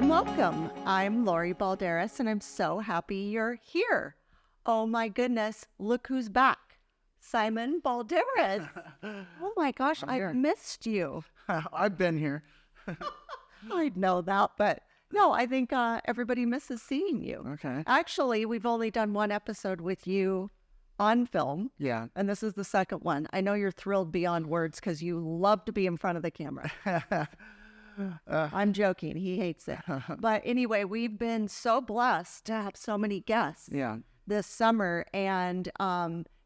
Welcome. I'm Lori Balderas, and I'm so happy you're here. Oh my goodness, look who's back. Simon Balderas. Oh my gosh, I've missed you. I've been here. I know that, but no, I think everybody misses seeing you. Okay. Actually, we've only done one episode with you on film. Yeah. And this is the second one. I know you're thrilled beyond words because you love to be in front of the camera. I'm joking. He hates it. But anyway, we've been so blessed to have so many guests this summer. And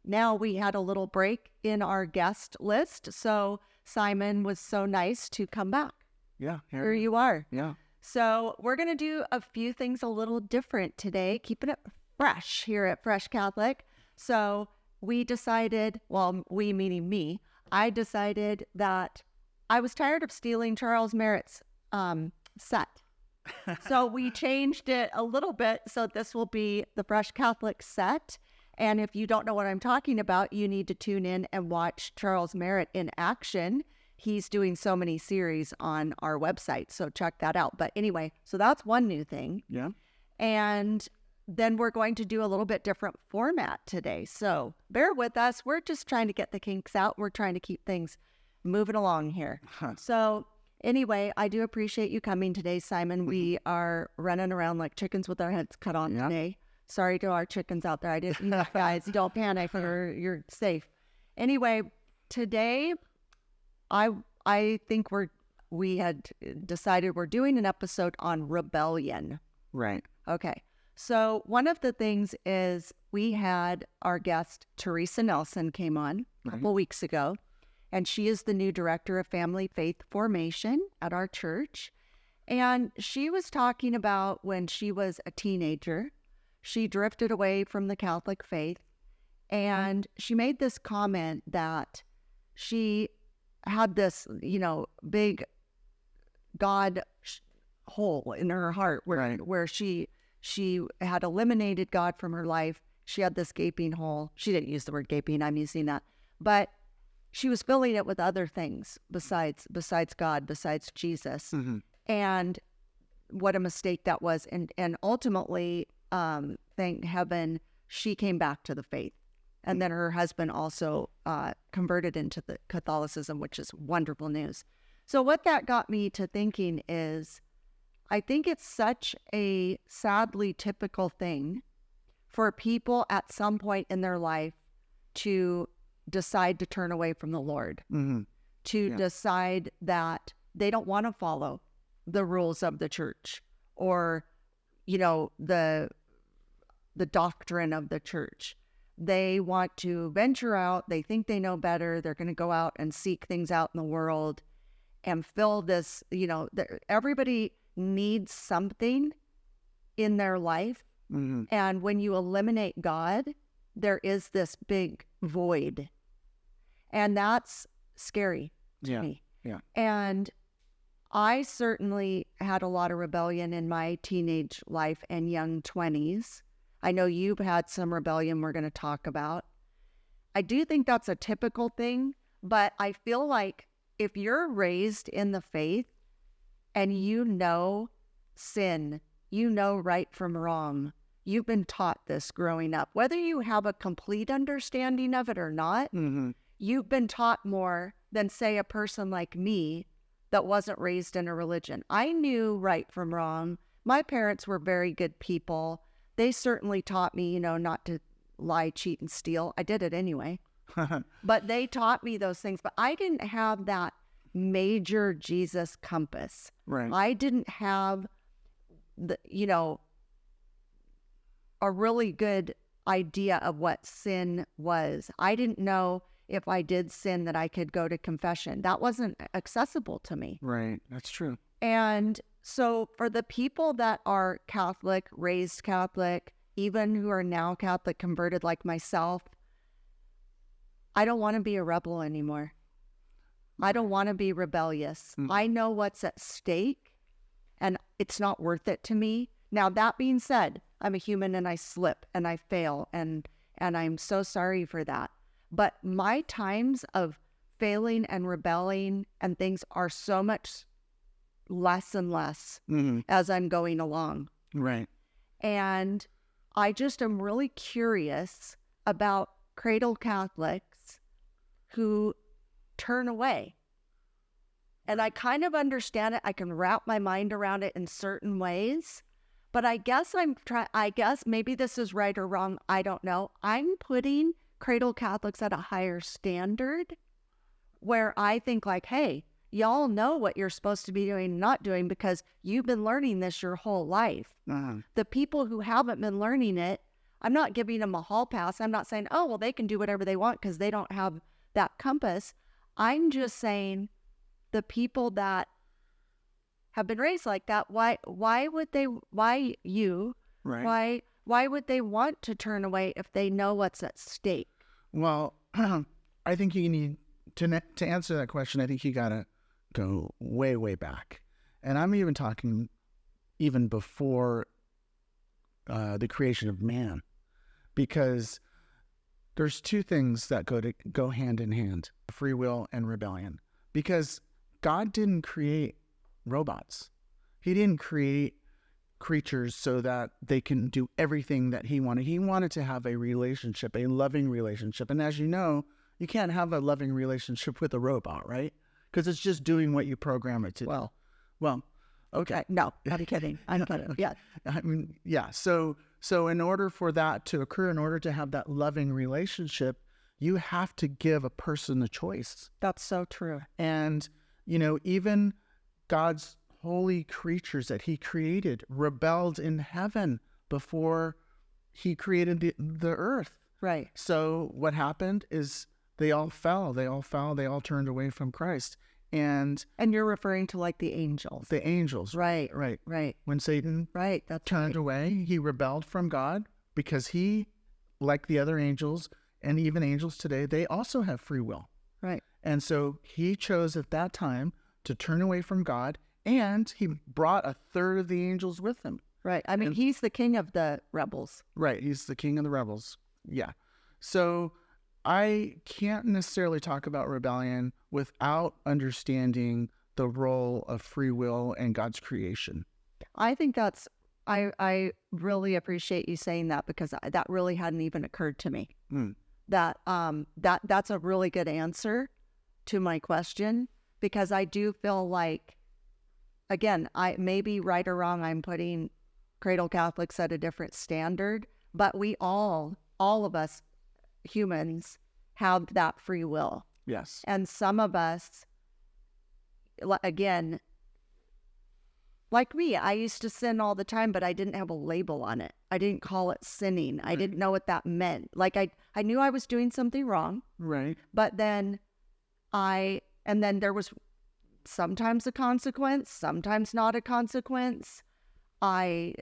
now we had a little break in our guest list. So Simon was so nice to come back. Yeah. Here you are. Yeah. So we're going to do a few things a little different today, keeping it fresh here at Fresh Catholic. So we decided, well, we meaning me, I decided that I was tired of stealing Charles Merritt's set. So we changed it a little bit. So this will be the Fresh Catholic set. And if you don't know what I'm talking about, you need to tune in and watch Charles Merritt in action. He's doing so many series on our website. So check that out. But anyway, so that's one new thing. Yeah. And then we're going to do a little bit different format today. So bear with us. We're just trying to get the kinks out. We're trying to keep things moving along here. So anyway, I do appreciate you coming today, Simon. We are running around like chickens with our heads cut on today. Sorry to our chickens out there. I didn't, guys, don't panic. You're safe. Anyway, today, I think we had decided we're doing an episode on rebellion. Right. Okay. So one of the things is we had our guest, Teresa Nelson, came on a couple weeks ago, and she is the new director of family faith formation at our church. And she was talking about when she was a teenager, she drifted away from the Catholic faith, and she made this comment that she had this, big God hole in her heart where she had eliminated God from her life. She had this gaping hole. She didn't use the word gaping. I'm using that. But she was filling it with other things besides God, besides Jesus. Mm-hmm. And what a mistake that was. And ultimately, thank heaven, she came back to the faith. And then her husband also converted into the Catholicism, which is wonderful news. So what that got me to thinking is, I think it's such a sadly typical thing for people at some point in their life to decide to turn away from the Lord, to decide that they don't want to follow the rules of the church or, the doctrine of the church. They want to venture out. They think they know better. They're going to go out and seek things out in the world and fill this, everybody needs something in their life. Mm-hmm. And when you eliminate God, there is this big void. And that's scary to me. Yeah. And I certainly had a lot of rebellion in my teenage life and young 20s. I know you've had some rebellion we're going to talk about. I do think that's a typical thing, but I feel like if you're raised in the faith and you know sin, you know right from wrong, you've been taught this growing up, whether you have a complete understanding of it or not, you've been taught more than, say, a person like me that wasn't raised in a religion. I knew right from wrong. My parents were very good people. They certainly taught me, not to lie, cheat, and steal. I did it anyway. But they taught me those things. But I didn't have that major Jesus compass. Right. I didn't have a really good idea of what sin was. I didn't know if I did sin that I could go to confession. That wasn't accessible to me. Right. That's true. And so for the people that are Catholic, raised Catholic, even who are now Catholic converted like myself, I don't want to be a rebel anymore. I don't want to be rebellious. I know what's at stake, and it's not worth it to me. Now, that being said, I'm a human and I slip and I fail, and I'm so sorry for that. But my times of failing and rebelling and things are so much less and less Mm-hmm. as I'm going along. Right. And I just am really curious about cradle Catholics who turn away. And I kind of understand it. I can wrap my mind around it in certain ways. But I guess I guess maybe this is right or wrong. I don't know. I'm putting cradle Catholics at a higher standard where I think like, hey, y'all know what you're supposed to be doing and not doing because you've been learning this your whole life. Uh-huh. The people who haven't been learning it, I'm not giving them a hall pass. I'm not saying, oh, well, they can do whatever they want because they don't have that compass. I'm just saying the people that have been raised like that, why would they want to turn away if they know what's at stake? Well, I think you need to answer that question. I think you got to go way, way back. And I'm even talking even before the creation of man, because there's two things that go hand in hand, free will and rebellion. Because God didn't create robots. He didn't create creatures so that they can do everything that he wanted. He wanted to have a relationship, a loving relationship. And as you know, you can't have a loving relationship with a robot, right? Because it's just doing what you program it to. Well, okay. No, I'm kidding. I'm kidding. Yeah. I mean, yeah. So in order for that to occur, in order to have that loving relationship, you have to give a person the choice. That's so true. And, even God's holy creatures that he created rebelled in heaven before he created the earth. Right. So what happened is they all fell. They all turned away from Christ. And you're referring to like the angels. The angels. Right. When Satan that's turned away, he rebelled from God because he, like the other angels and even angels today, they also have free will. Right. And so he chose at that time to turn away from God, and he brought a third of the angels with him. Right. I mean, he's the king of the rebels. Right. He's the king of the rebels. Yeah. So I can't necessarily talk about rebellion without understanding the role of free will and God's creation. I think I really appreciate you saying that because that really hadn't even occurred to me. That's a really good answer to my question, because I do feel like, again, I maybe right or wrong, I'm putting cradle Catholics at a different standard, but we all of us humans have that free will. Yes. And some of us, again, like me, I used to sin all the time, but I didn't have a label on it. I didn't call it sinning. I didn't know what that meant. Like I knew I was doing something wrong. Right. But then then there was sometimes a consequence, sometimes not a consequence. I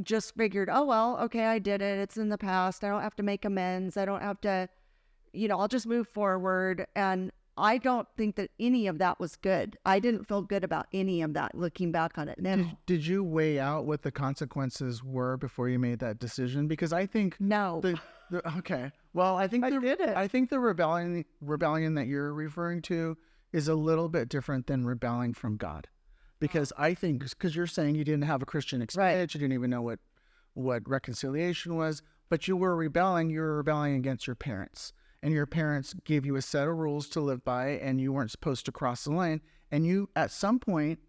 just figured, oh, well, okay, I did it. It's in the past. I don't have to make amends. I don't have to, I'll just move forward. And I don't think that any of that was good. I didn't feel good about any of that looking back on it now. Did you weigh out what the consequences were before you made that decision? Because I think no. Okay. Well, I think I did it. I think the rebellion that you're referring to is a little bit different than rebelling from God. Because I think, because you're saying you didn't have a Christian experience, you didn't even know what reconciliation was, but you were rebelling against your parents. And your parents gave you a set of rules to live by, and you weren't supposed to cross the line. And you, at some point,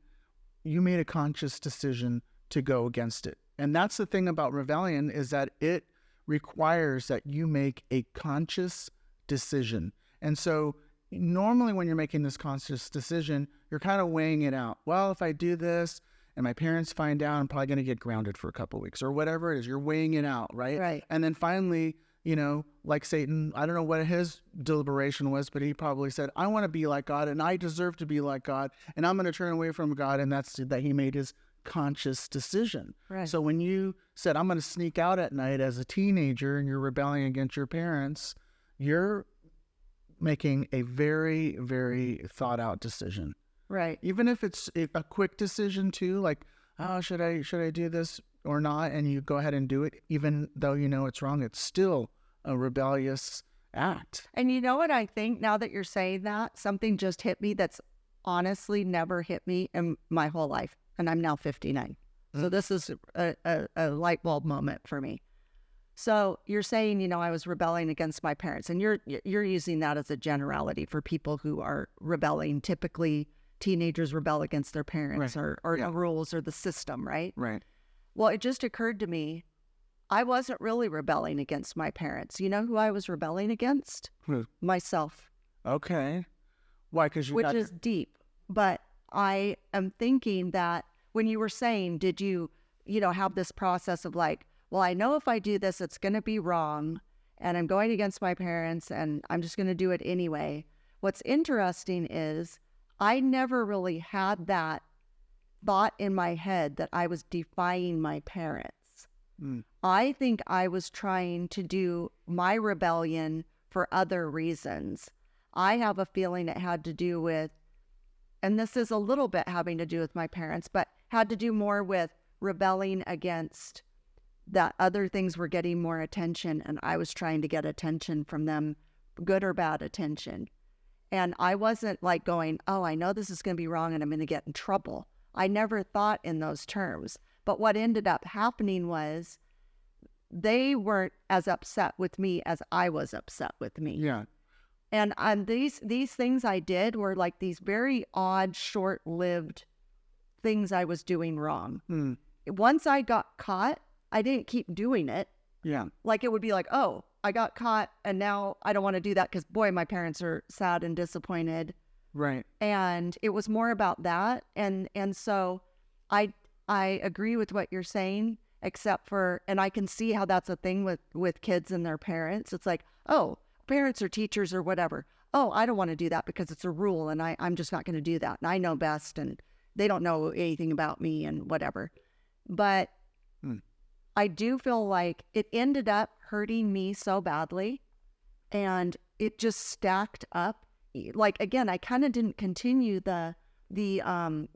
you made a conscious decision to go against it. And that's the thing about rebellion, is that it requires that you make a conscious decision. And so normally when you're making this conscious decision, you're kind of weighing it out. Well, if I do this and my parents find out, I'm probably going to get grounded for a couple of weeks or whatever it is. You're weighing it out, right? Right. And then finally, like Satan, I don't know what his deliberation was, but he probably said, I want to be like God and I deserve to be like God and I'm going to turn away from God. And that's that he made his conscious decision. Right. So when you said, I'm going to sneak out at night as a teenager and you're rebelling against your parents, you're making a very, very thought out decision. Right. Even if it's a quick decision too, like, oh, should I do this or not? And you go ahead and do it, even though you know it's wrong, it's still a rebellious act. And you know what I think, now that you're saying that, something just hit me that's honestly never hit me in my whole life. And I'm now 59. So this is a light bulb moment for me. So you're saying, you know, I was rebelling against my parents, and you're using that as a generality for people who are rebelling. Typically, teenagers rebel against their parents or the rules or the system, right? Right. Well, it just occurred to me, I wasn't really rebelling against my parents. You know who I was rebelling against? Who? Myself. Okay. Why? Because you Which is deep. But I am thinking that when you were saying, did you, you know, have this process of like, well, I know if I do this, it's going to be wrong, and I'm going against my parents, and I'm just going to do it anyway. What's interesting is I never really had that thought in my head that I was defying my parents. I think I was trying to do my rebellion for other reasons. I have a feeling it had to do with, and this is a little bit having to do with my parents, but had to do more with rebelling against that other things were getting more attention, and I was trying to get attention from them, good or bad attention. And I wasn't like going, oh, I know this is going to be wrong and I'm going to get in trouble. I never thought in those terms. But what ended up happening was they weren't as upset with me as I was upset with me. Yeah. And these things I did were like these very odd, short-lived things I was doing wrong. Once I got caught, I didn't keep doing it. Yeah. Like it would be like, oh, I got caught and now I don't want to do that because, boy, my parents are sad and disappointed. Right. And it was more about that. And so I agree with what you're saying, except for, and I can see how that's a thing with kids and their parents. It's like, oh, parents or teachers or whatever. Oh, I don't want to do that because it's a rule and I'm just not going to do that. And I know best and they don't know anything about me and whatever. But I do feel like it ended up hurting me so badly, and it just stacked up. Like, again, I kind of didn't continue the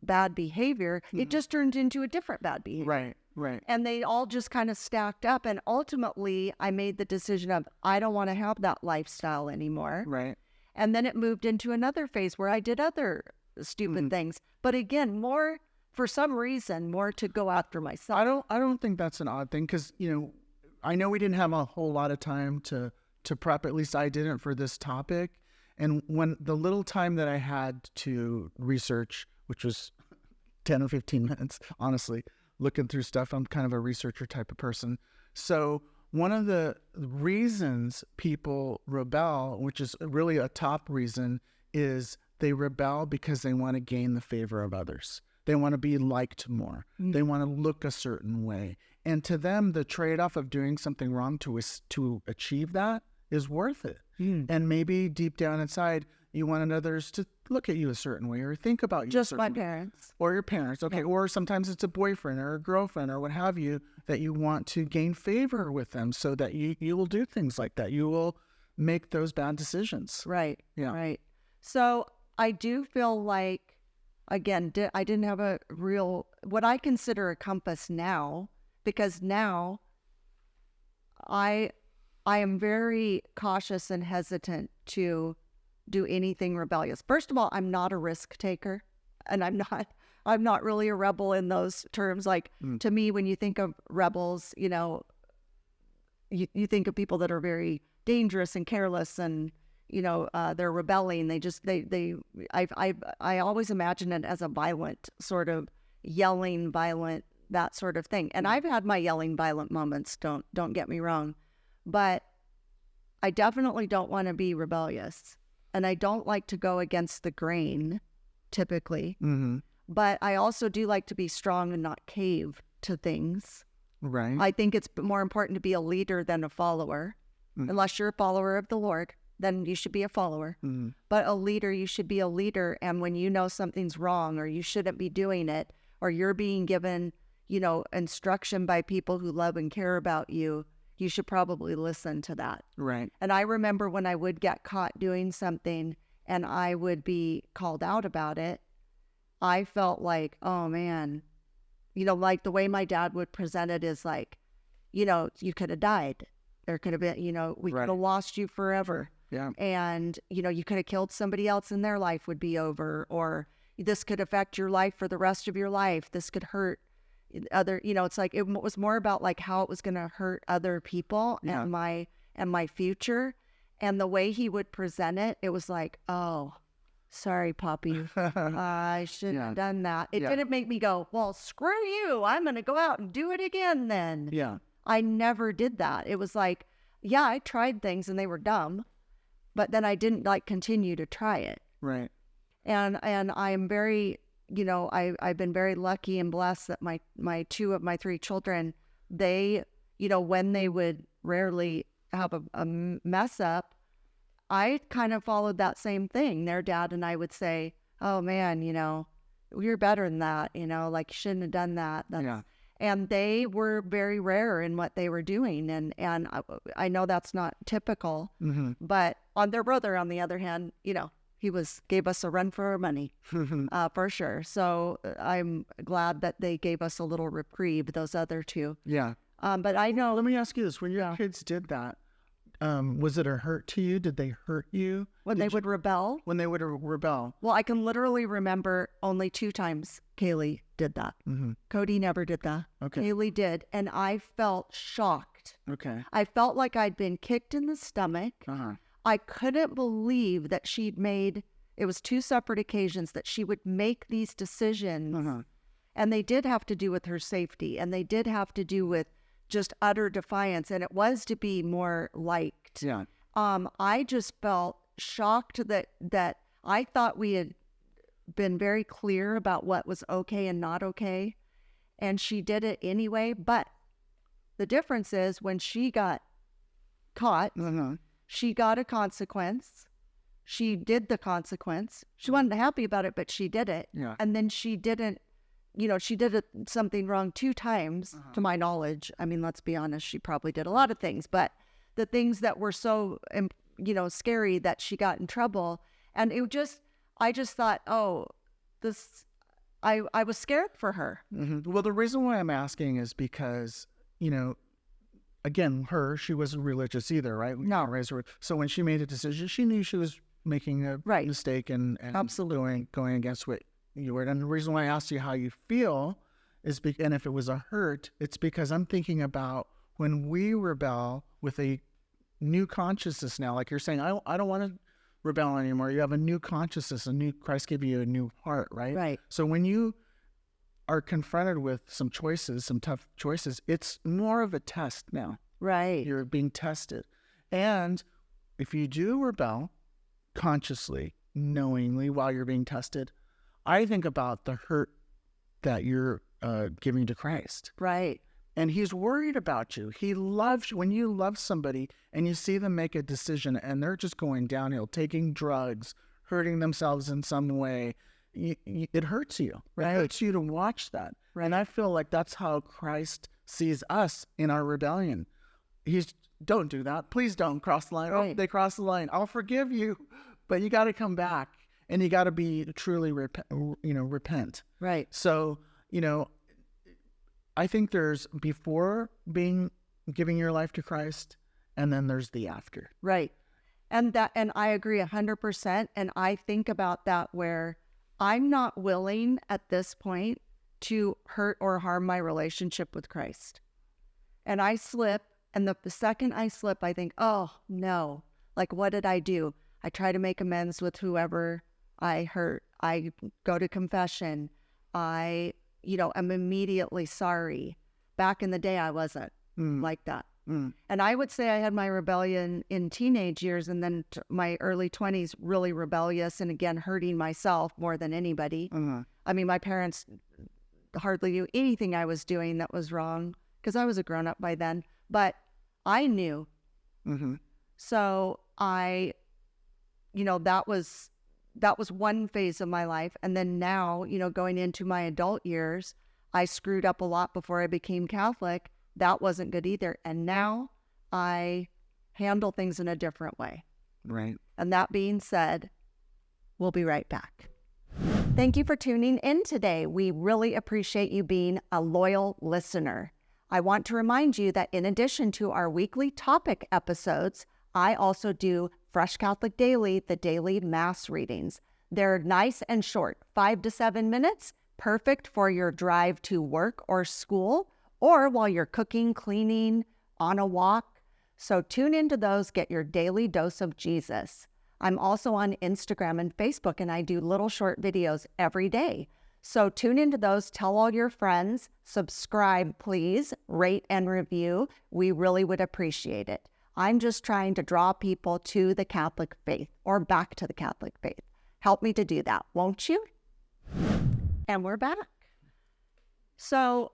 bad behavior. It just turned into a different bad behavior. Right. And they all just kind of stacked up. And ultimately, I made the decision of, I don't want to have that lifestyle anymore. Right. And then it moved into another phase where I did other stupid things. But again, more, for some reason, more to go after myself. I don't think that's an odd thing because, you know, I know we didn't have a whole lot of time to prep, at least I didn't, for this topic. And when the little time that I had to research, which was 10 or 15 minutes, honestly, looking through stuff, I'm kind of a researcher type of person. So one of the reasons people rebel, which is really a top reason, is they rebel because they want to gain the favor of others. They want to be liked more. They want to look a certain way. And to them, the trade-off of doing something wrong to achieve that is worth it. And maybe deep down inside, you want others to look at you a certain way or think about you Just a certain my way. parents. Or your parents. Okay. Yeah. Or sometimes it's a boyfriend or a girlfriend or what have you that you want to gain favor with them so that you will do things like that. You will make those bad decisions. Right. Yeah. Right. So I do feel like, again, I didn't have a real, what I consider a compass now, because now I am very cautious and hesitant to do anything rebellious. First of all, I'm not a risk taker, and I'm not really a rebel in those terms. Like to me, when you think of rebels, you know, you think of people that are very dangerous and careless and, you know, they're rebelling. I always imagine it as a violent sort of yelling, violent, that sort of thing. And I've had my yelling, violent moments. Don't get me wrong, but I definitely don't want to be rebellious, and I don't like to go against the grain, typically. But I also do like to be strong and not cave to things. Right. I think it's more important to be a leader than a follower, unless you're a follower of the Lord. Then you should be a follower. But a leader, you should be a leader. And when you know something's wrong or you shouldn't be doing it, or you're being given, you know, instruction by people who love and care about you, you should probably listen to that. Right. And I remember when I would get caught doing something and I would be called out about it, I felt like, oh man, you know, like the way my dad would present it is like, you know, you could have died. There could have been, you know, we could have lost you forever. Yeah. And, you know, you could have killed somebody else and their life would be over. Or, this could affect your life for the rest of your life. This could hurt other, it's like, it was more about like how it was going to hurt other people and my future. And the way he would present it, it was like, oh, sorry, Poppy, I shouldn't have done that. It didn't make me go, well, screw you. I'm going to go out and do it again then. Yeah. I never did that. It was like, yeah, I tried things and they were dumb, but then I didn't like continue to try it. Right. And I'm very, I've been very lucky and blessed that my two of my three children, they, when they would rarely have a mess up, I kind of followed that same thing. Their dad and I would say, oh man, you're better than that, like you shouldn't have done that. And they were very rare in what they were doing. And I know that's not typical, but on their brother, on the other hand, he gave us a run for our money, for sure. So I'm glad that they gave us a little reprieve, those other two. Yeah. But I know. Let me ask you this. When your kids did that, was it a hurt to you? Did they hurt you? When they would rebel? When they would rebel. Well, I can literally remember only 2 times Kaylee did that. Cody never did that. Okay. Kaylee did. And I felt shocked. Okay. I felt like I'd been kicked in the stomach. I couldn't believe that she'd made, it was 2 separate occasions that she would make these decisions. And they did have to do with her safety. And they did have to do with just utter defiance. And it was to be more liked. Yeah. I just felt shocked that I thought we had been very clear about what was okay and not okay. And she did it anyway. But the difference is when she got caught, she got a consequence. She did the consequence. She wasn't happy about it, but she did it. Yeah. And then she didn't, she did something wrong 2 times to my knowledge. I mean, let's be honest, she probably did a lot of things, but the things that were so, scary that she got in trouble. And I just thought, oh, I was scared for her. Well, the reason why I'm asking is because, again, she wasn't religious either, right? No. So when she made a decision, she knew she was making a mistake and Absolutely going against what you were. And the reason why I asked you how you feel is, and if it was a hurt, it's because I'm thinking about when we rebel with a new consciousness now, like you're saying, I don't want to rebel anymore. You have a new consciousness, Christ gave you a new heart, right? Right. So when you are confronted with some tough choices, it's more of a test now. Right. You're being tested. And if you do rebel consciously, knowingly, while you're being tested, I think about the hurt that you're giving to Christ. Right. And he's worried about you. He loves you. When you love somebody and you see them make a decision and they're just going downhill, taking drugs, hurting themselves in some way, it hurts you. Right. It hurts you to watch that. Right. And I feel like that's how Christ sees us in our rebellion. Don't do that. Please don't cross the line. Right. Oh, they crossed the line. I'll forgive you, but you got to come back and you got to be truly repent. Right. So, I think there's before giving your life to Christ, and then there's the after. Right. And I agree 100%. And I think about that where I'm not willing at this point to hurt or harm my relationship with Christ. And I slip, and the second I slip, I think, oh no, like what did I do? I try to make amends with whoever I hurt. I go to confession. I'm immediately sorry. Back in the day, I wasn't like that. And I would say I had my rebellion in teenage years, and then my early 20s really rebellious, and again, hurting myself more than anybody. I mean, my parents hardly knew anything I was doing that was wrong because I was a grown-up by then, but I knew. So that was one phase of my life. And then now, going into my adult years, I screwed up a lot before I became Catholic. That wasn't good either. And now I handle things in a different way. Right. And that being said, we'll be right back. Thank you for tuning in today. We really appreciate you being a loyal listener. I want to remind you that in addition to our weekly topic episodes, I also do Fresh Catholic Daily, the daily Mass readings. They're nice and short, 5 to 7 minutes, perfect for your drive to work or school, or while you're cooking, cleaning, on a walk. So tune into those, get your daily dose of Jesus. I'm also on Instagram and Facebook, and I do little short videos every day. So tune into those, tell all your friends, subscribe, please, rate and review. We really would appreciate it. I'm just trying to draw people to the Catholic faith or back to the Catholic faith. Help me to do that, won't you? And we're back. So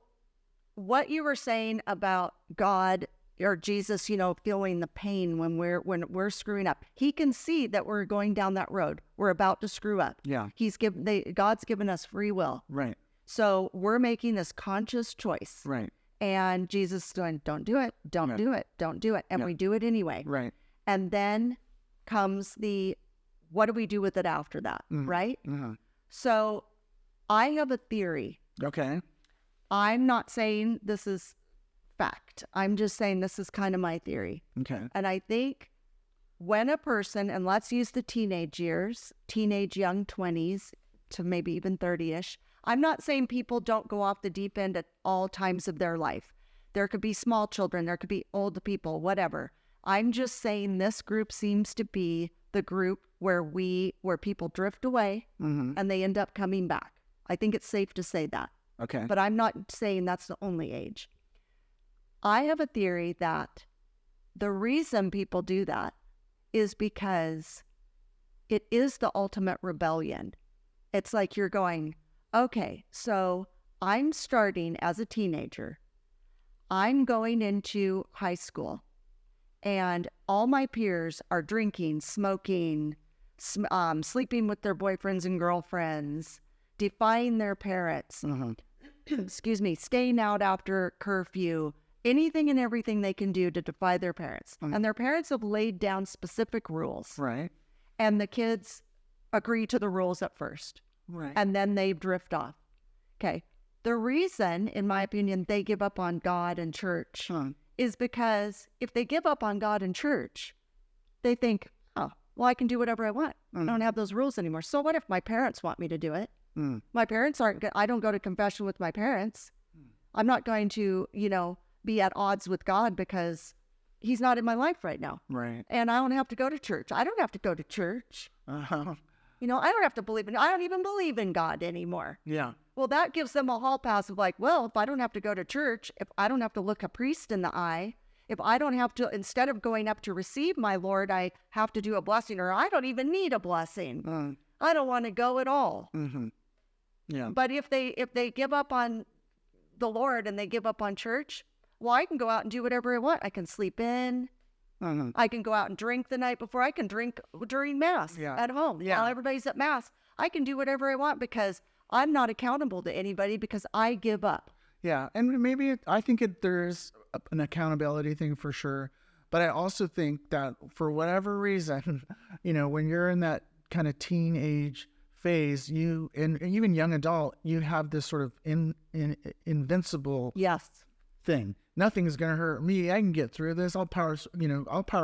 what you were saying about God or Jesus, feeling the pain when we're screwing up. He can see that we're going down that road. We're about to screw up. Yeah. God's given us free will. Right. So we're making this conscious choice. Right. And Jesus is going, don't do it, don't do it, don't do it. And we do it anyway. Right. And then comes what do we do with it after that? Right? So I have a theory. Okay. I'm not saying this is fact. I'm just saying this is kind of my theory. Okay. And I think when a person, and let's use the teenage years, young 20s to maybe even 30-ish, I'm not saying people don't go off the deep end at all times of their life. There could be small children, there could be old people, whatever. I'm just saying this group seems to be the group where people drift away and they end up coming back. I think it's safe to say that. Okay. But I'm not saying that's the only age. I have a theory that the reason people do that is because it is the ultimate rebellion. It's like you're going, okay, so I'm starting as a teenager. I'm going into high school, and all my peers are drinking, smoking, sleeping with their boyfriends and girlfriends, defying their parents, excuse me, staying out after curfew, anything and everything they can do to defy their parents. And their parents have laid down specific rules. Right. And the kids agree to the rules at first. Right. And then they drift off. Okay. The reason, in my opinion, they give up on God and church is because if they give up on God and church, they think, oh, well, I can do whatever I want. I don't have those rules anymore. So what if my parents want me to do it? My parents I don't go to confession with my parents. I'm not going to, be at odds with God because he's not in my life right now. Right. And I don't have to go to church. I don't have to go to church. I don't have to I don't even believe in God anymore. Yeah. Well, that gives them a hall pass of like, well, if I don't have to go to church, if I don't have to look a priest in the eye, if I don't have to, instead of going up to receive my Lord, I have to do a blessing, or I don't even need a blessing. I don't want to go at all. Yeah. But if they give up on the Lord and they give up on church, well, I can go out and do whatever I want. I can sleep in. I can go out and drink the night before. I can drink during Mass at home while everybody's at Mass. I can do whatever I want because I'm not accountable to anybody because I give up. Yeah. And maybe I think there's an accountability thing for sure. But I also think that for whatever reason, when you're in that kind of teenage phase, and even young adult, you have this sort of invincible thing. Nothing's going to hurt me. I can get through this. I'll power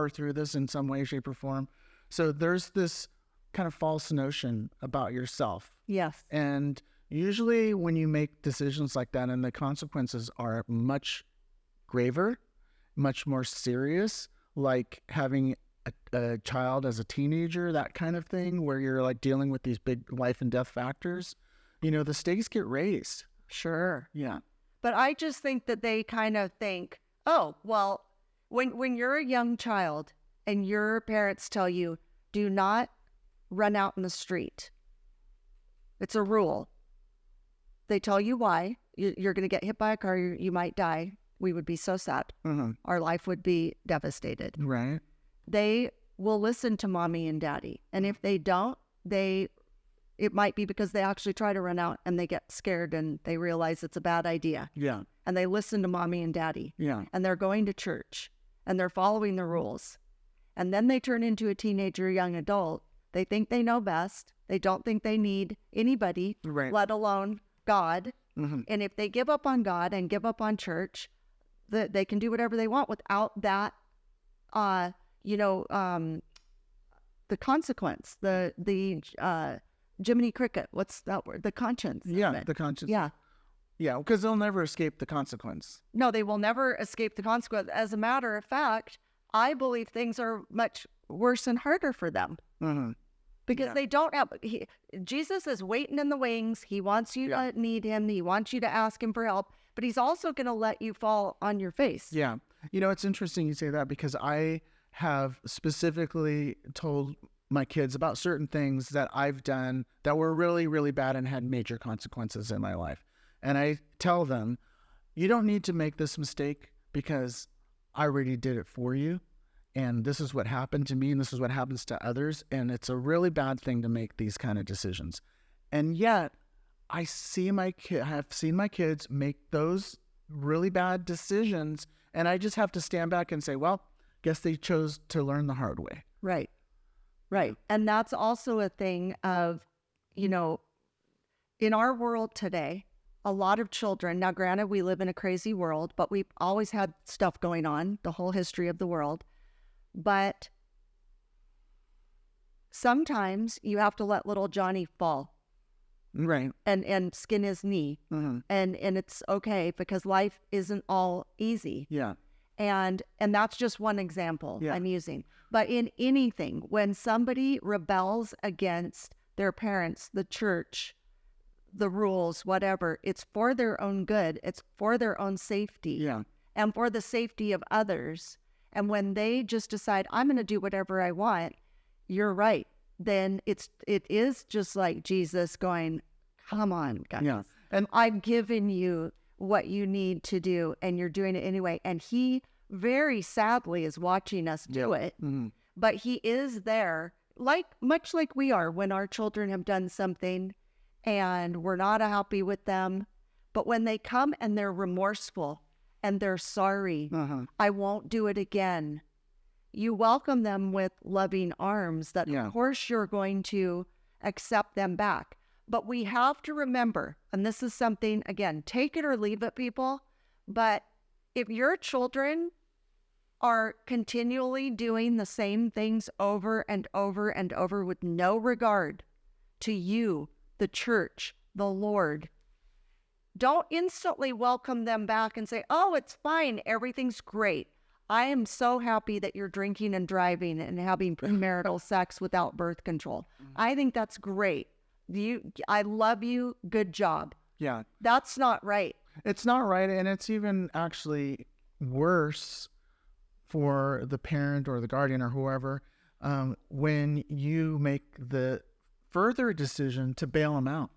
through this in some way, shape, or form. So there's this kind of false notion about yourself. Yes. And usually when you make decisions like that and the consequences are much graver, much more serious, like having a child as a teenager, that kind of thing, where you're like dealing with these big life and death factors, the stakes get raised. Sure. Yeah. But I just think that they kind of think, oh, well, when you're a young child and your parents tell you, do not run out in the street. It's a rule. They tell you why. You're going to get hit by a car. You might die. We would be so sad. Our life would be devastated. Right. They will listen to mommy and daddy. And if they don't, it might be because they actually try to run out and they get scared and they realize it's a bad idea. Yeah. And they listen to mommy and daddy. Yeah. And they're going to church and they're following the rules. And then they turn into a teenager, young adult. They think they know best. They don't think they need anybody, let alone God. And if they give up on God and give up on church, they can do whatever they want without that, the consequence, the Jiminy Cricket. What's that word? The conscience. of Yeah, it. the conscience. Yeah. Yeah, because they'll never escape the consequence. No, they will never escape the consequence. As a matter of fact, I believe things are much worse and harder for them Mm-hmm. because they don't have. Jesus is waiting in the wings. He wants you to need him. He wants you to ask him for help, but he's also going to let you fall on your face. Yeah. It's interesting you say that because I have specifically told my kids about certain things that I've done that were really, really bad and had major consequences in my life. And I tell them, you don't need to make this mistake because I already did it for you. And this is what happened to me and this is what happens to others. And it's a really bad thing to make these kind of decisions. And yet I have seen my kids make those really bad decisions. And I just have to stand back and say, well, guess they chose to learn the hard way. Right. Right. And that's also a thing of, in our world today, a lot of children, now granted, we live in a crazy world, but we've always had stuff going on, the whole history of the world. But sometimes you have to let little Johnny fall. Right. And skin his knee. Mm-hmm. And it's okay because life isn't all easy. Yeah. And that's just one example Yeah. I'm using. But in anything, when somebody rebels against their parents, the church, the rules, whatever, it's for their own good. It's for their own safety. Yeah. And for the safety of others. And when they just decide, I'm going to do whatever I want, you're right. Then it is just like Jesus going, come on, guys. Yeah. And I've given you what you need to do, and you're doing it anyway. And he very sadly is watching us do it. Mm-hmm. But he is there, much like we are when our children have done something and we're not happy with them. But when they come and they're remorseful and they're sorry, I won't do it again. You welcome them with loving arms that of course you're going to accept them back. But we have to remember, and this is something, again, take it or leave it, people. But if your children are continually doing the same things over and over and over with no regard to you, the church, the Lord, don't instantly welcome them back and say, oh, it's fine. Everything's great. I am so happy that you're drinking and driving and having premarital sex without birth control. I think that's great. I love you. Good job. Yeah. That's not right. It's not right. And it's even actually worse for the parent or the guardian or whoever when you make the further decision to bail them out.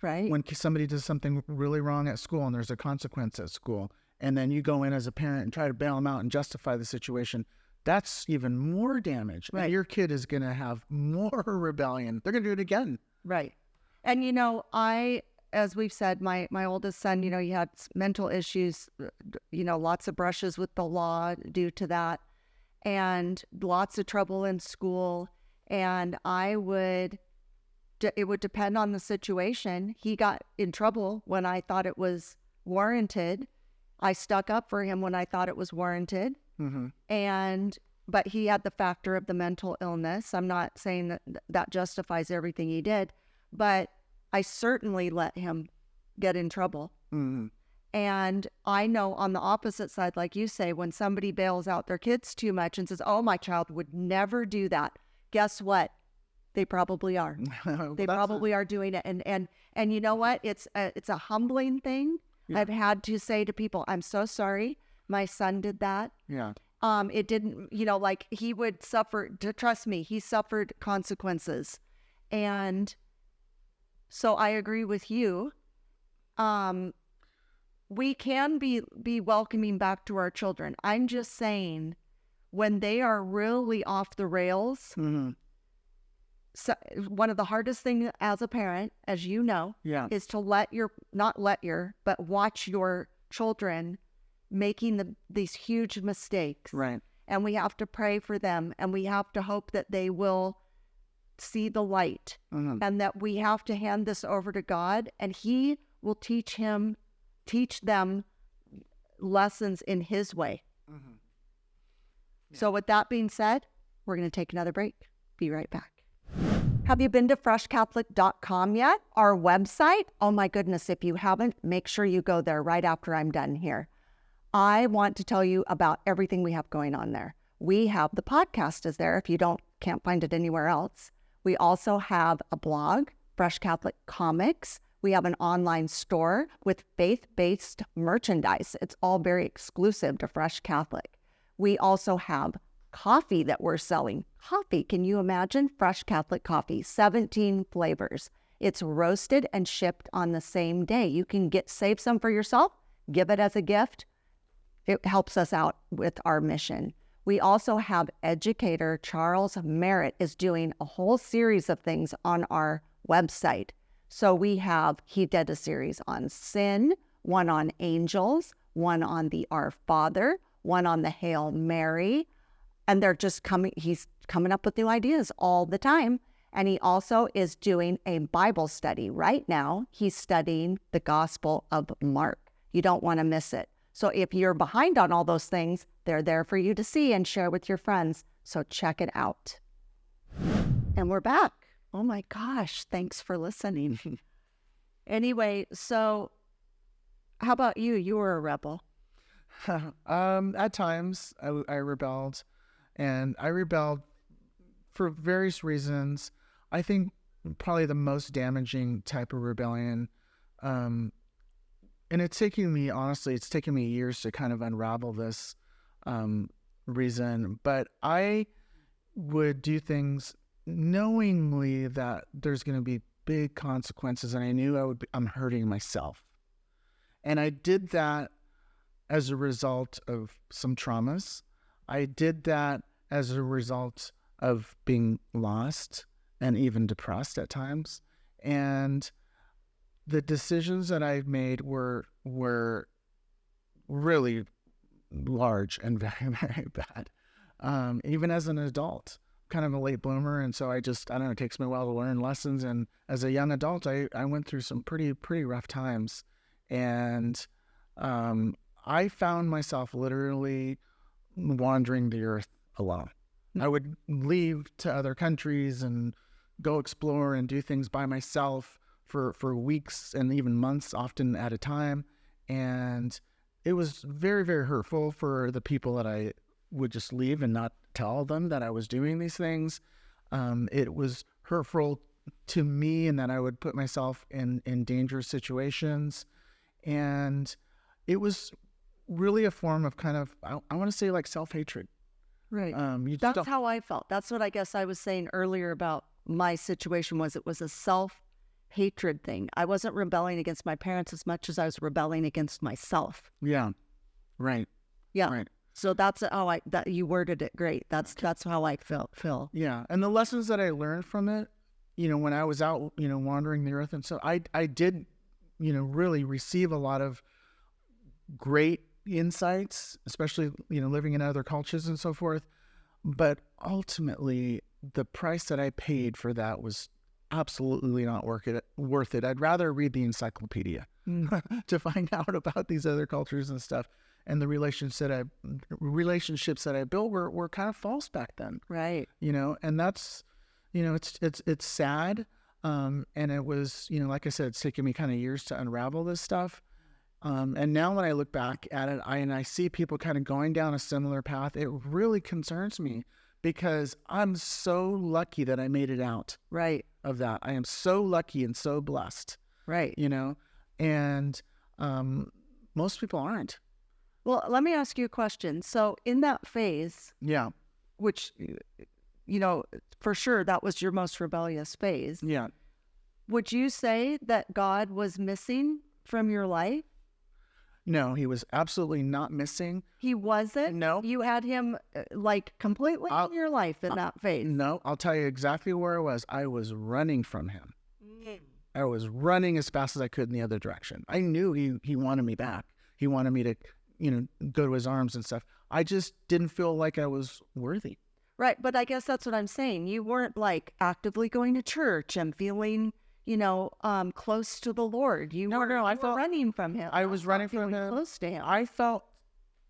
Right. When somebody does something really wrong at school and there's a consequence at school, and then you go in as a parent and try to bail them out and justify the situation, that's even more damage. Right. And your kid is going to have more rebellion. They're going to do it again. Right. And, as we've said, my oldest son, he had mental issues, lots of brushes with the law due to that, and lots of trouble in school. And it would depend on the situation. He got in trouble when I thought it was warranted. I stuck up for him when I thought it was warranted. Mm-hmm. But he had the factor of the mental illness. I'm not saying that justifies everything he did, but I certainly let him get in trouble. Mm-hmm. And I know on the opposite side, like you say, when somebody bails out their kids too much and says, oh, my child would never do that. Guess what? They probably are. They probably are doing it. And you know what? It's a humbling thing. Yeah. I've had to say to people, I'm so sorry. My son did that. Yeah. It didn't, like he would suffer, trust me, he suffered consequences. And so I agree with you. We can be welcoming back to our children. I'm just saying when they are really off the rails, mm-hmm. So one of the hardest things as a parent, as you know, is to watch your children making these huge mistakes. Right. And we have to pray for them, and we have to hope that they will see the light, mm-hmm. and that we have to hand this over to God, and He will teach them lessons in His way. Mm-hmm. Yeah. So with that being said, we're going to take another break. Be right back. Have you been to freshcatholic.com yet? Our website? Oh my goodness, if you haven't, make sure you go there right after I'm done here. I want to tell you about everything we have going on there. We have the podcast is there if you can't find it anywhere else. We also have a blog, Fresh Catholic Comics. We have an online store with faith-based merchandise. It's all very exclusive to Fresh Catholic. We also have coffee that we're selling. Coffee, can you imagine? Fresh Catholic coffee, 17 flavors. It's roasted and shipped on the same day. You can save some for yourself, give it as a gift. It helps us out with our mission. We also have educator Charles Merritt is doing a whole series of things on our website. So he did a series on sin, one on angels, one on the Our Father, one on the Hail Mary, and he's coming up with new ideas all the time. And he also is doing a Bible study. Right now, he's studying the Gospel of Mark. You don't want to miss it. So if you're behind on all those things, they're there for you to see and share with your friends. So check it out. And we're back. Oh my gosh, thanks for listening. Anyway, so how about you? You were a rebel. At times I rebelled, and I rebelled for various reasons. I think probably the most damaging type of rebellion, and it's taken me years to kind of unravel this reason, but I would do things knowingly that there's going to be big consequences, and I knew I'm hurting myself. And I did that as a result of some traumas. I did that as a result of being lost and even depressed at times. And the decisions that I've made were really large and very, very bad. Even as an adult, kind of a late bloomer. And so I don't know, it takes me a while to learn lessons. And as a young adult, I went through some pretty rough times. And I found myself literally wandering the earth alone. I would leave to other countries and go explore and do things by myself for weeks and even months, often at a time. And it was very, very hurtful for the people that I would just leave and not tell them that I was doing these things. It was hurtful to me, and that I would put myself in dangerous situations. And it was really a form of kind of, I want to say, like self-hatred. Right. That's how I felt. That's what I guess I was saying earlier about my situation it was a self-hatred thing. I wasn't rebelling against my parents as much as I was rebelling against myself. Yeah. Right. Yeah. Right. So that's how you worded it great. That's how I felt, Phil. Yeah. And the lessons that I learned from it, when I was out, wandering the earth, and so I did, really receive a lot of great insights, especially, living in other cultures and so forth. But ultimately, the price that I paid for that was absolutely not worth it. I'd rather read the encyclopedia to find out about these other cultures and stuff. And the relationships that I built were kind of false back then. Right. And that's, it's sad. And it was, like I said, it's taken me kind of years to unravel this stuff. And now when I look back at it, I see people kind of going down a similar path, it really concerns me, because I'm so lucky that I made it out of that. I am so lucky and so blessed. Right. And most people aren't. Well, let me ask you a question. So in that phase, which, for sure that was your most rebellious phase. Yeah. Would you say that God was missing from your life? No, he was absolutely not missing. He wasn't? No. You had him completely in your life in that phase? No, I'll tell you exactly where I was. I was running from him. I was running as fast as I could in the other direction. I knew he wanted me back. He wanted me to, go to his arms and stuff. I just didn't feel like I was worthy. Right, but I guess that's what I'm saying. You weren't actively going to church and feeling, close to the Lord. You were running from him. I was running from him. Close to him. I felt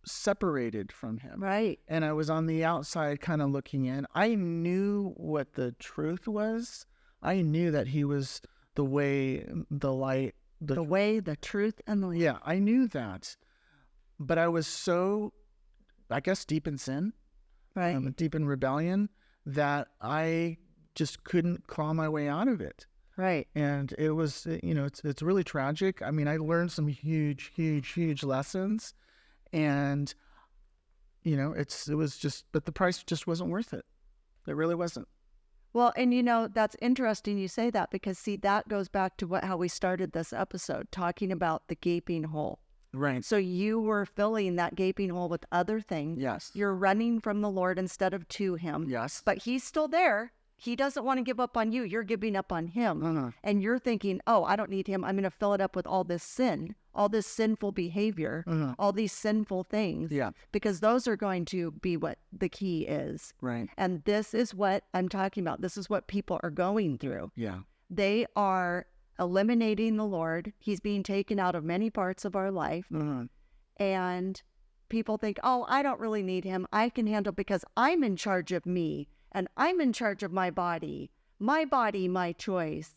separated from him. Right. And I was on the outside kind of looking in. I knew what the truth was, I knew that he was the way, the light, The way, the truth, and the life. yeah, I knew that. But I was so, I guess, deep in sin, Right. deep in rebellion, that I just couldn't claw my way out of it. Right. And it was, it's really tragic. I mean, I learned some huge lessons, and it was just, but the price just wasn't worth it. It really wasn't. Well, and that's interesting you say that, because see, that goes back to how we started this episode, talking about the gaping hole. Right. So you were filling that gaping hole with other things. Yes. You're running from the Lord instead of to him. Yes. But he's still there. He doesn't want to give up on you. You're giving up on him. And you're thinking, oh, I don't need him. I'm going to fill it up with all this sin, all this sinful behavior, all these sinful things. Yeah. Because those are going to be what the key is. Right. And this is what I'm talking about. This is what people are going through. Yeah. They are eliminating the Lord. He's being taken out of many parts of our life. And people think, oh, I don't really need him. I can handle, because I'm in charge of me. And I'm in charge of my body, my choice.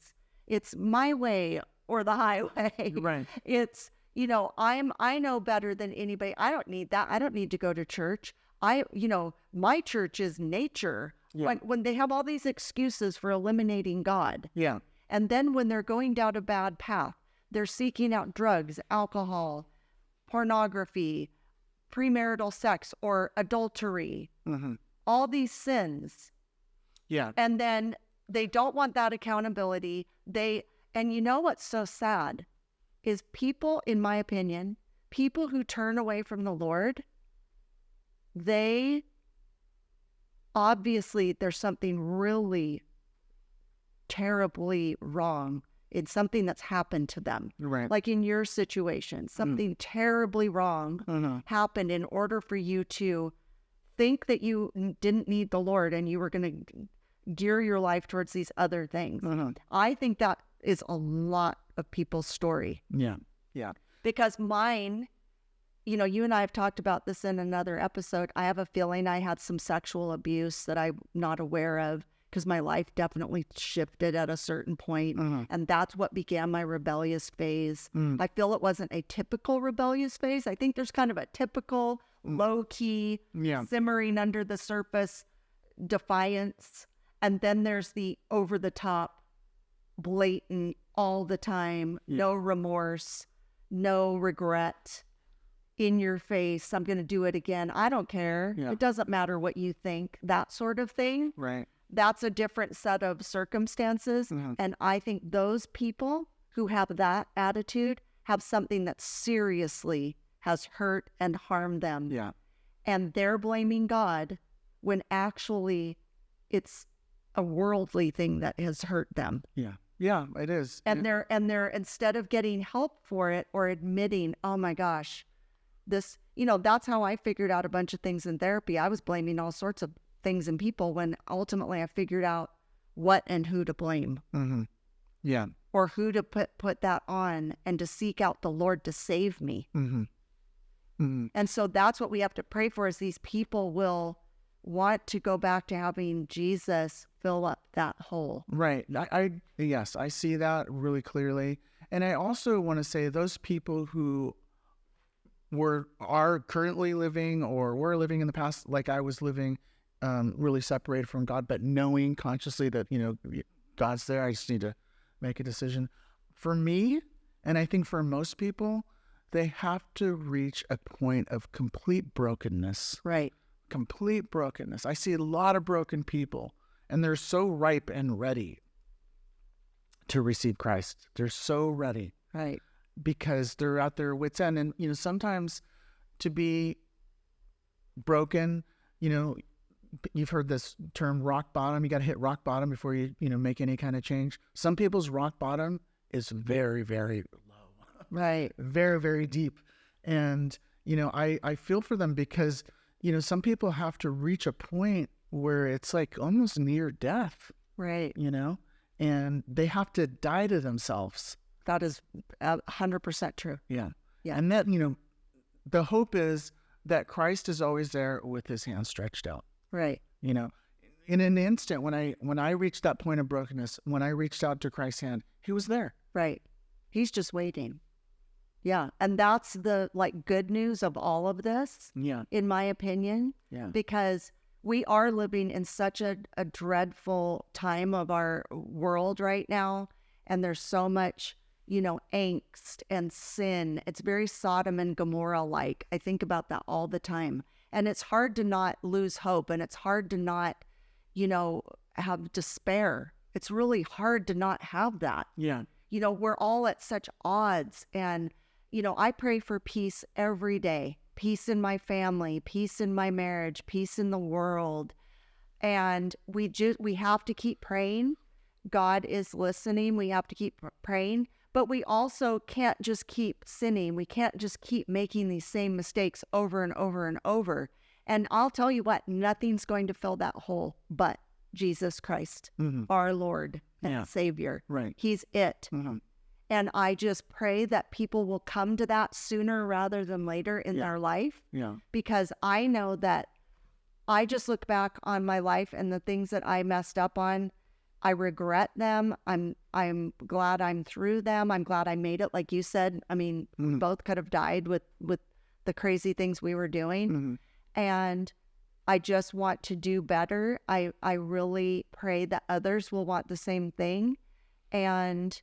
It's my way or the highway. Right. It's, I know better than anybody. I don't need that. I don't need to go to church. My church is nature. Yeah. When they have all these excuses for eliminating God. Yeah. And then when they're going down a bad path, they're seeking out drugs, alcohol, pornography, premarital sex, or adultery. All these sins. Yeah. And then they don't want that accountability. And you know what's so sad is people, in my opinion, people who turn away from the Lord, obviously there's something really terribly wrong. It's something that's happened to them. Right. Like in your situation, something terribly wrong happened in order for you to think that you didn't need the Lord and you were going to gear your life towards these other things. I think that is a lot of people's story. Yeah. Yeah. Because mine, you and I have talked about this in another episode. I have a feeling I had some sexual abuse that I'm not aware of, because my life definitely shifted at a certain point. And that's what began my rebellious phase. I feel it wasn't a typical rebellious phase. I think there's kind of a typical low-key, simmering under the surface defiance. And then there's the over-the-top, blatant, all the time, no remorse, no regret, in your face, I'm going to do it again. I don't care. It doesn't matter what you think, that sort of thing. Right. That's a different set of circumstances. And I think those people who have that attitude have something that seriously has hurt and harmed them. Yeah. And they're blaming God when actually it's a worldly thing that has hurt them. Yeah. Yeah, it is. And they're instead of getting help for it or admitting, oh my gosh, this, that's how I figured out a bunch of things in therapy. I was blaming all sorts of things and people when ultimately I figured out what and who to blame. Yeah. Or who to put that on, and to seek out the Lord to save me. And so that's what we have to pray for, is these people will want to go back to having Jesus fill up that hole. Right. Yes, I see that really clearly. And I also want to say those people who are currently living or were living in the past, like I was living, really separated from God, but knowing consciously that, God's there, I just need to make a decision. For me, and I think for most people, they have to reach a point of complete brokenness. Right. Complete brokenness. I see a lot of broken people, and they're so ripe and ready to receive Christ. They're so ready. Right. Because they're at their wits' end. And, sometimes to be broken, you've heard this term rock bottom. You got to hit rock bottom before you, make any kind of change. Some people's rock bottom is very, very low. Right. Very, very deep. And, I feel for them because, some people have to reach a point where it's like almost near death. Right. And they have to die to themselves. That is 100% true. Yeah. Yeah. And that, the hope is that Christ is always there with his hand stretched out. Right. In an instant, when I reached that point of brokenness, when I reached out to Christ's hand, he was there. Right. He's just waiting. Yeah. And that's the good news of all of this, Yeah. in my opinion, Yeah. because we are living in such a dreadful time of our world right now. And there's so much, angst and sin. It's very Sodom and Gomorrah like. I think about that all the time. And it's hard to not lose hope. And it's hard to not, have despair. It's really hard to not have that. Yeah. We're all at such odds. And, I pray for peace every day. Peace in my family, peace in my marriage, peace in the world. And we have to keep praying. God is listening. We have to keep praying. But we also can't just keep sinning. We can't just keep making these same mistakes over and over and over. And I'll tell you what, nothing's going to fill that hole but Jesus Christ, our Lord and Savior. Right. He's it. And I just pray that people will come to that sooner rather than later in their life. Yeah. Because I know that I just look back on my life and the things that I messed up on. I regret them. I'm glad I'm through them. I'm glad I made it. Like you said, I mean, we both could have died with the crazy things we were doing. And I just want to do better. I really pray that others will want the same thing. And,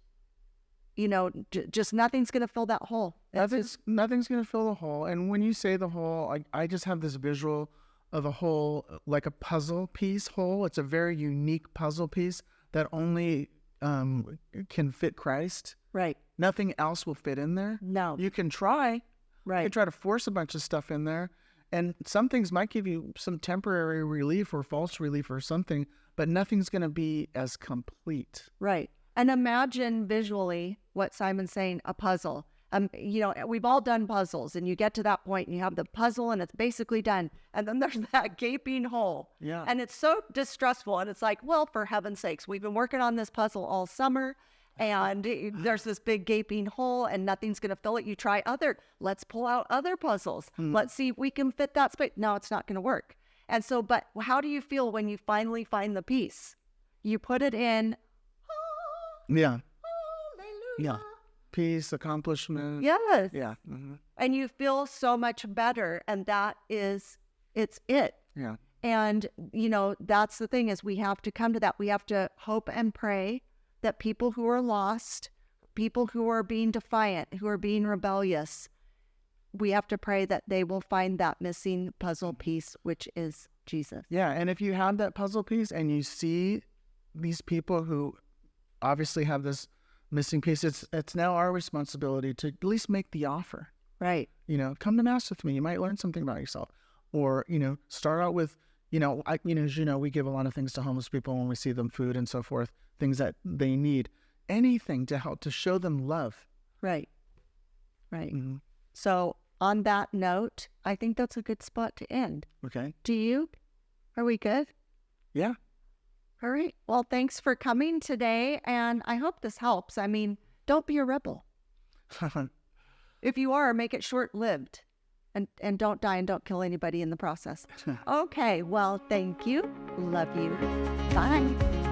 just nothing's going to fill that hole. Nothing's going to fill the hole. And when you say the hole, I just have this visual of a hole, like a puzzle piece hole. It's a very unique puzzle piece that only can fit Christ. Right. Nothing else will fit in there. No. You can try. Right. You can try to force a bunch of stuff in there. And some things might give you some temporary relief or false relief or something, but nothing's going to be as complete. Right. And imagine visually what Simon's saying, a puzzle. We've all done puzzles, and you get to that point and you have the puzzle and it's basically done. And then there's that gaping hole. Yeah. And it's so distressful. And it's like, well, for heaven's sakes, we've been working on this puzzle all summer and there's this big gaping hole and nothing's going to fill it. You try let's pull out other puzzles. Let's see if we can fit that space. No, it's not going to work. And so, but how do you feel when you finally find the piece? You put it in. Yeah. Hallelujah. Yeah. Peace, accomplishment. Yes. Yeah. And you feel so much better. And it's it. Yeah. And, that's the thing is we have to come to that. We have to hope and pray that people who are lost, people who are being defiant, who are being rebellious, we have to pray that they will find that missing puzzle piece, which is Jesus. Yeah. And if you have that puzzle piece and you see these people who obviously have this missing piece, it's now our responsibility to at least make the offer. Right. Come to Mass with me. You might learn something about yourself. Or, start out with, as we give a lot of things to homeless people when we see them, food and so forth, things that they need. Anything to help, to show them love. Right. Right. So on that note, I think that's a good spot to end. Okay. Do you? Are we good? Yeah. All right. Well, thanks for coming today. And I hope this helps. I mean, don't be a rebel. If you are, make it short-lived. And don't die and don't kill anybody in the process. Okay. Well, thank you. Love you. Bye.